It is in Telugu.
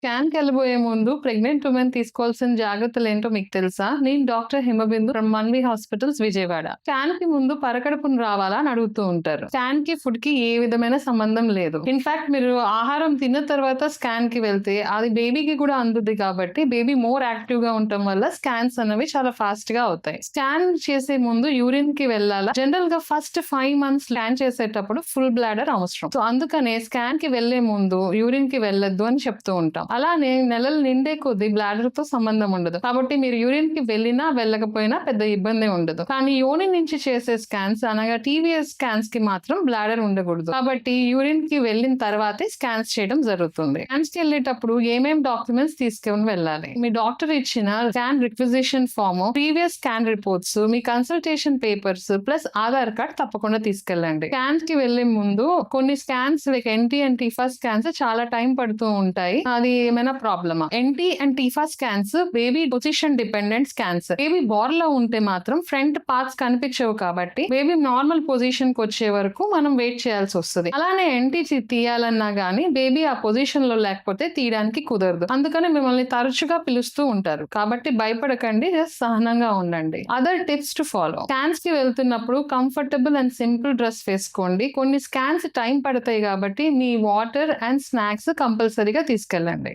స్కాన్ కెళ్ళబోయే ముందు ప్రెగ్నెంట్ ఉమెన్ తీసుకోవాల్సిన జాగ్రత్తలేంటో మీకు తెలుసా? నేను doctor Himabindu from Manvi hospitals Vijayawada. Scan కి ముందు పరకడుపున రావాలా అని అడుగుతూ ఉంటారు. స్కాన్ కి ఫుడ్ కి ఏ విధమైన సంబంధం లేదు. ఇన్ఫాక్ట్ మీరు ఆహారం తిన్న తర్వాత స్కాన్ కి వెళ్తే అది బేబీకి కూడా అందుద్ది కాబట్టి బేబీ మోర్ యాక్టివ్ గా ఉండటం వల్ల స్కాన్స్ అనేవి చాలా ఫాస్ట్ గా అవుతాయి. స్కాన్ చేసే ముందు యూరిన్ కి వెళ్ళాలా? జనరల్ గా ఫస్ట్ 5 months స్కాన్ చేసేటప్పుడు ఫుల్ బ్లాడర్ అవసరం. సో అందుకనే స్కాన్ కి వెళ్లే ముందు యూరిన్ కి వెళ్ళొద్దు అని చెప్తూ ఉంటాం. అలానే నెలలు నిండే కొద్దీ బ్లాడర్ తో సంబంధం ఉండదు కాబట్టి మీరు యూరిన్ కి వెళ్ళినా వెళ్ళకపోయినా పెద్ద ఇబ్బంది ఉండదు. కానీ యోని నుంచి చేసే స్కాన్స్ అనగా టీవీఎస్ స్కాన్స్ కి మాత్రం బ్లాడర్ ఉండకూడదు కాబట్టి యూరిన్ కి వెళ్ళిన తర్వాతే స్కాన్స్ చేయడం జరుగుతుంది. స్కాన్స్ కి వెళ్ళేటప్పుడు ఏమేం డాక్యుమెంట్స్ తీసుకొని వెళ్ళాలి? మీ డాక్టర్ ఇచ్చిన scan requisition form, previous scan reports, మీ consultation papers plus Aadhaar card తప్పకుండా తీసుకెళ్ళండి. స్కాన్స్ కి వెళ్లే ముందు కొన్ని scans like NT and TIFFA scans చాలా టైం పడుతూ ఉంటాయి. అది ఏమైనా ప్రాబ్లమా? NT and TIFFA scans baby position dependent scans. Baby బోర్ లో ఉంటే మాత్రం ఫ్రంట్ పార్ట్స్ కనిపించవు కాబట్టి బేబీ నార్మల్ పొజిషన్ కి వచ్చే వరకు మనం వెయిట్ చేయాల్సి వస్తుంది. అలానే ఎన్టీ తీయాలన్నా గానీ బేబీ ఆ పొజిషన్ లో లేకపోతే తీయడానికి కుదరదు. అందుకని మిమ్మల్ని తరచుగా పిలుస్తూ ఉంటారు కాబట్టి భయపడకండి, జస్ట్ సహనంగా ఉండండి. Other tips to follow: scans కి వెళ్తున్నప్పుడు కంఫర్టబుల్ అండ్ సింపుల్ డ్రెస్ వేసుకోండి. కొన్ని స్కాన్స్ టైం పడతాయి కాబట్టి మీ వాటర్ అండ్ స్నాక్స్ కంపల్సరీగా తీసుకెళ్ళండి.